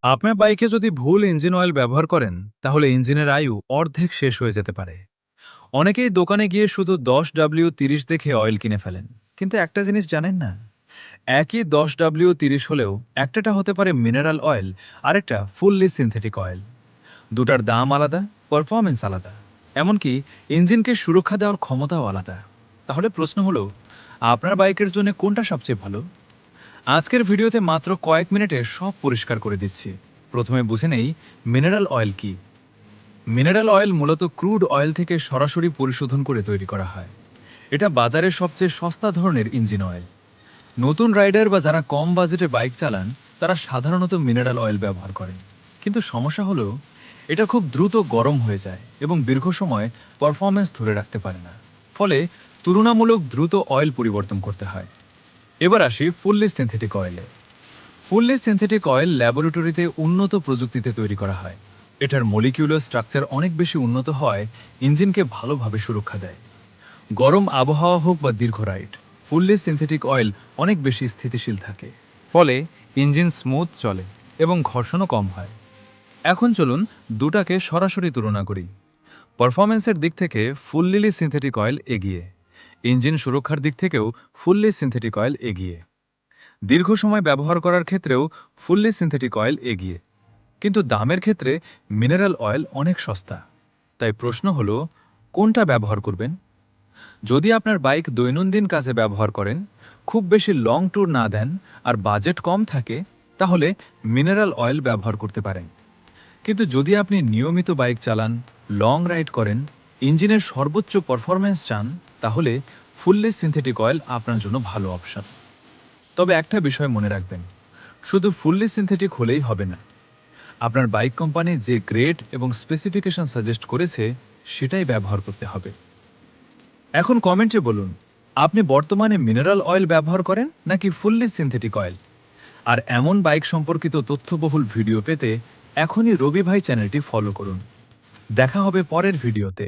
আপনার বাইকে যদি ভুল ইঞ্জিন অয়েল ব্যবহার করেন তাহলে ইঞ্জিনের আয়ু অর্ধেক শেষ হয়ে যেতে পারে। অনেকেই দোকানে গিয়ে শুধু 10W30 দেখে অয়েল কিনে ফেলেন, কিন্তু একটা জিনিস জানেন না, একই 10W30 হলেও একটাটা হতে পারে মিনারেল অয়েল, আরেকটা ফুললি সিনথেটিক অয়েল। দুটার দাম আলাদা, পারফরমেন্স আলাদা, এমনকি ইঞ্জিনকে সুরক্ষা দেওয়ার ক্ষমতাও আলাদা। তাহলে প্রশ্ন হলো, আপনার বাইকের জন্য কোনটা সবচেয়ে ভালো? আজকের ভিডিওতে মাত্র কয়েক মিনিটে সব পরিষ্কার করে দিচ্ছি। প্রথমে বুঝে নেই মিনারেল অয়েল কি। মিনারেল অয়েল মূলত ক্রুড অয়েল থেকে সরাসরি পরিশোধন করে তৈরি করা হয়। এটা বাজারের সবচেয়ে সস্তা ধরনের ইঞ্জিন অয়েল। নতুন রাইডার বা যারা কম বাজেটে বাইক চালান তারা সাধারণত মিনারেল অয়েল ব্যবহার করেন। কিন্তু সমস্যা হলো, এটা খুব দ্রুত গরম হয়ে যায় এবং দীর্ঘ সময় পারফরমেন্স ধরে রাখতে পারে না। ফলে তুলনামূলক দ্রুত অয়েল পরিবর্তন করতে হয়। এবার আসি ফুললি সিনথেটিক অয়েলে। ফুললি সিনথেটিক অয়েল ল্যাবরেটরিতে উন্নত প্রযুক্তিতে তৈরি করা হয়। এটার মলিকিউলার স্ট্রাকচার অনেক বেশি উন্নত হয়, ইঞ্জিনকে ভালোভাবে সুরক্ষা দেয়। গরম আবহাওয়া হোক বা দীর্ঘ রাইড, ফুললি সিনথেটিক অয়েল অনেক বেশি স্থিতিশীল থাকে। ফলে ইঞ্জিন স্মুথ চলে এবং ঘর্ষণও কম হয়। এখন চলুন দুটাকে সরাসরি তুলনা করি। পারফরমেন্সের দিক থেকে ফুললি সিনথেটিক অয়েল এগিয়ে, ইঞ্জিন সুরক্ষার দিক থেকেও ফুললি সিনথেটিক অয়েল এগিয়ে, দীর্ঘ সময় ব্যবহার করার ক্ষেত্রেও ফুললি সিনথেটিক অয়েল এগিয়ে। কিন্তু দামের ক্ষেত্রে মিনারেল অয়েল অনেক সস্তা। তাই প্রশ্ন হলো, কোনটা ব্যবহার করবেন? যদি আপনার বাইক দৈনন্দিন কাজে ব্যবহার করেন, খুব বেশি লং ট্যুর না দেন আর বাজেট কম থাকে, তাহলে মিনারেল অয়েল ব্যবহার করতে পারেন। কিন্তু যদি আপনি নিয়মিত বাইক চালান, লং রাইড করেন, ইঞ্জিনের সর্বোচ্চ পারফরম্যান্স চান, তাহলে ফুললি সিনথেটিক অয়েল আপনার জন্য ভালো অপশন। তবে একটা বিষয় মনে রাখবেন, শুধু ফুললি সিনথেটিক হলেই হবে না। আপনার বাইক কোম্পানি যে গ্রেড এবং স্পেসিফিকেশন সাজেস্ট করেছে সেটাই ব্যবহার করতে হবে। এখন কমেন্টে বলুন, আপনি বর্তমানে মিনারেল অয়েল ব্যবহার করেন নাকি ফুললি সিনথেটিক অয়েল। আর এমন বাইক সম্পর্কিত তথ্যবহুল ভিডিও পেতে এখনই রবি ভাই চ্যানেলটি ফলো করুন। দেখা হবে পরের ভিডিওতে।